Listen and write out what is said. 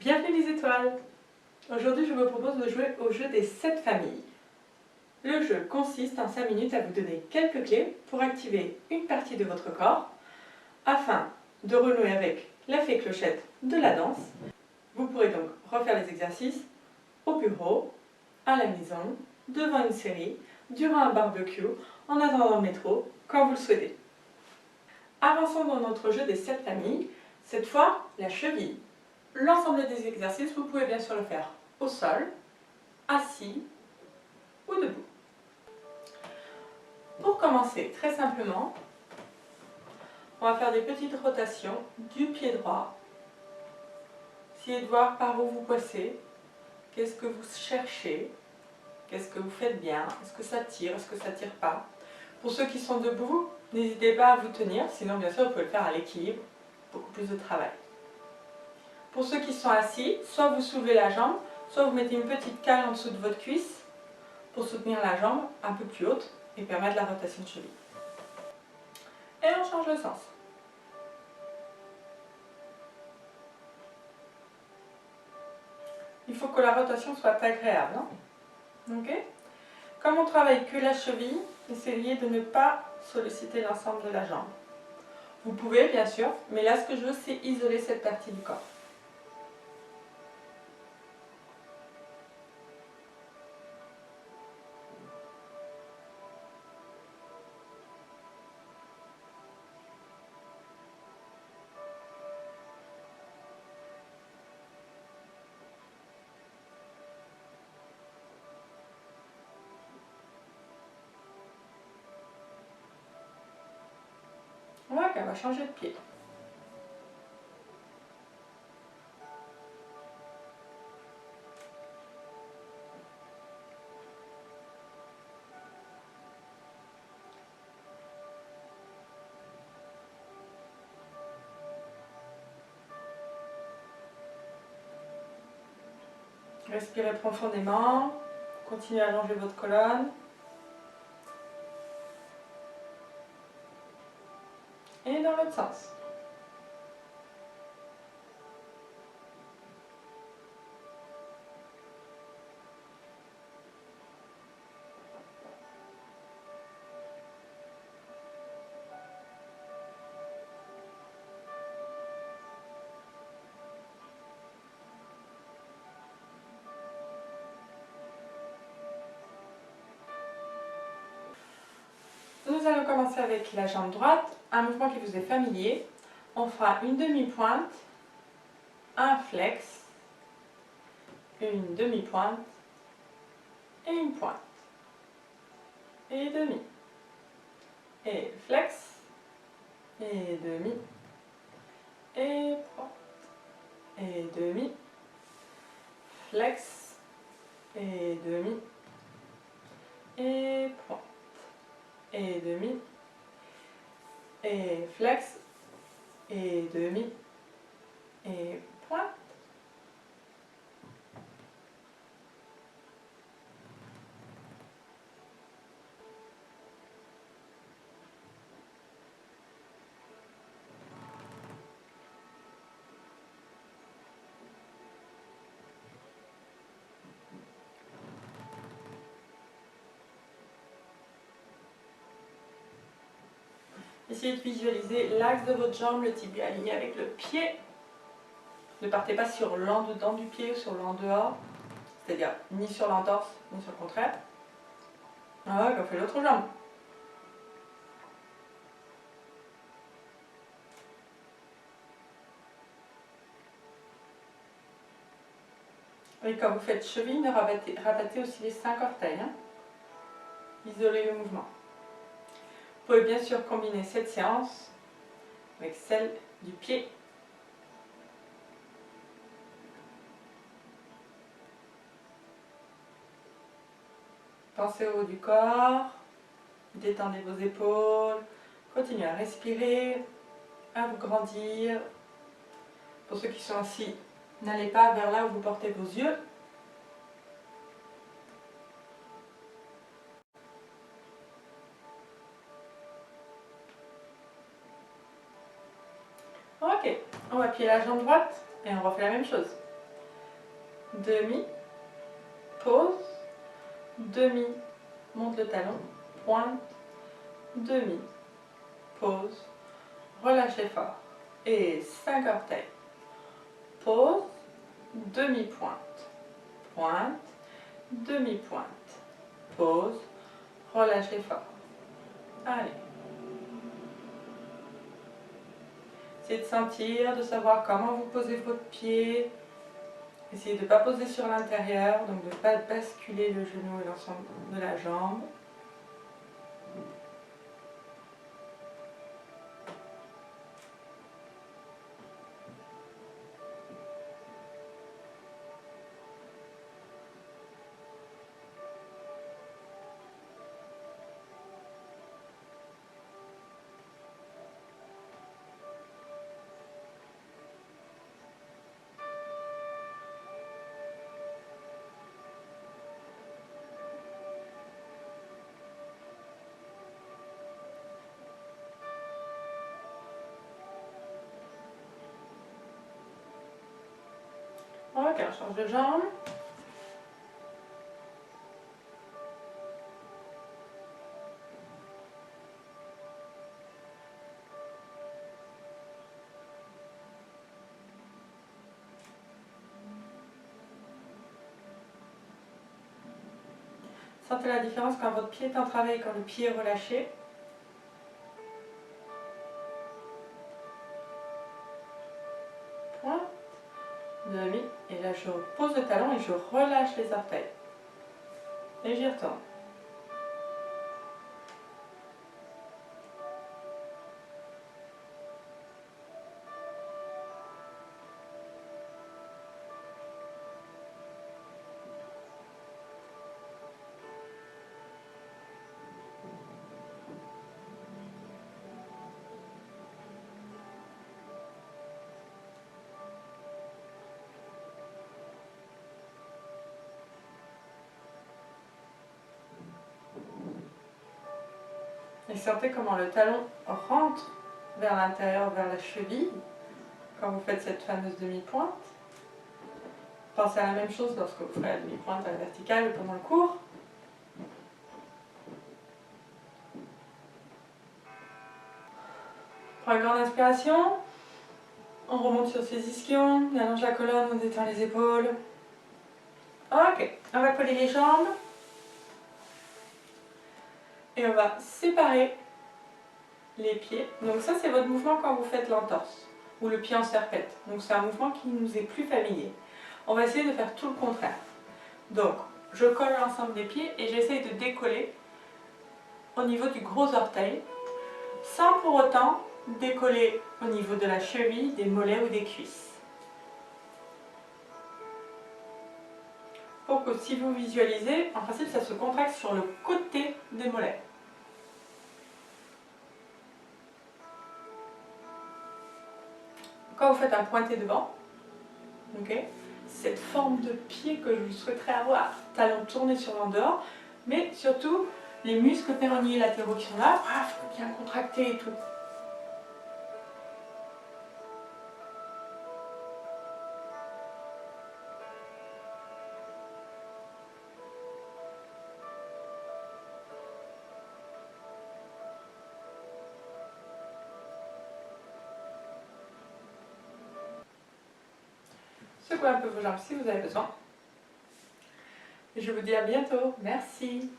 Bienvenue les étoiles! Aujourd'hui je vous propose de jouer au jeu des 7 familles. Le jeu consiste en 5 minutes à vous donner quelques clés pour activer une partie de votre corps afin de renouer avec la fée clochette de la danse. Vous pourrez donc refaire les exercices au bureau, à la maison, devant une série, durant un barbecue, en attendant le métro, quand vous le souhaitez. Avançons dans notre jeu des 7 familles, cette fois la cheville. L'ensemble des exercices, vous pouvez bien sûr le faire au sol, assis ou debout. Pour commencer, très simplement, on va faire des petites rotations du pied droit. Essayez de voir par où vous passez, qu'est-ce que vous cherchez, qu'est-ce que vous faites bien, est-ce que ça tire, est-ce que ça tire pas. Pour ceux qui sont debout, n'hésitez pas à vous tenir, sinon bien sûr vous pouvez le faire à l'équilibre, beaucoup plus de travail. Pour ceux qui sont assis, soit vous soulevez la jambe, soit vous mettez une petite cale en dessous de votre cuisse pour soutenir la jambe un peu plus haute et permettre la rotation de cheville. Et on change le sens. Il faut que la rotation soit agréable. Ok ? Comme on travaille que la cheville, essayez de ne pas solliciter l'ensemble de la jambe. Vous pouvez bien sûr, mais là ce que je veux c'est isoler cette partie du corps. Voilà, on va changer de pied. Respirez profondément, continuez à allonger votre colonne. Et dans l'autre sens. Nous allons commencer avec la jambe droite, un mouvement qui vous est familier. On fera une demi-pointe, un flex, une demi-pointe et une pointe. Et demi. Et flex, et demi, et pointe, et demi, flex, et demi, et pointe, et demi, et flex, et demi, et pointe. Essayez de visualiser l'axe de votre jambe, le tibia aligné avec le pied. Ne partez pas sur l'en-dedans du pied ou sur l'en-dehors, c'est-à-dire ni sur l'entorse, ni sur le contraire. Ah ouais, on fait l'autre jambe. Et quand vous faites cheville, ne rabattez aussi les 5 orteils. Isolez le mouvement. Vous pouvez bien sûr combiner cette séance avec celle du pied. Pensez au haut du corps, détendez vos épaules, continuez à respirer, à vous grandir. Pour ceux qui sont assis, n'allez pas vers là où vous portez vos yeux. Ok, on va plier la jambe droite et on refait la même chose. demi, pause, demi, monte le talon, pointe, demi, pause, relâchez fort. Et 5 orteils. Pause, demi-pointe, pointe, demi-pointe, pause, relâchez fort. Allez. Essayez de sentir, de savoir comment vous posez votre pied. Essayez de ne pas poser sur l'intérieur, donc de ne pas basculer le genou et l'ensemble de la jambe. Ok, on change de jambe. Sentez la différence quand votre pied est en travail et quand le pied est relâché. Point, demi, et là je pose le talon et je relâche les orteils. Et j'y retourne. Et sentez comment le talon rentre vers l'intérieur, vers la cheville, quand vous faites cette fameuse demi-pointe. Pensez à la même chose lorsque vous ferez la demi-pointe à la verticale pendant le cours. Prenez une grande inspiration. On remonte sur ses ischions, on allonge la colonne, on détend les épaules. Ok, on va coller les jambes. Et on va séparer les pieds. Donc ça c'est votre mouvement quand vous faites l'entorse ou le pied en serpette. Donc c'est un mouvement qui nous est plus familier. On va essayer de faire tout le contraire. Donc je colle l'ensemble des pieds et j'essaye de décoller au niveau du gros orteil sans pour autant décoller au niveau de la cheville, des mollets ou des cuisses. Pour que si vous visualisez, en principe ça se contracte sur le côté des mollets. Quand vous faites un pointé devant, okay, cette forme de pied que je souhaiterais avoir, talon tourné sur l'en dehors, mais surtout les muscles péronniers latéraux qui sont là, il faut bien contracter et tout. Secouez un peu vos jambes si vous avez besoin. Et je vous dis à bientôt. Merci.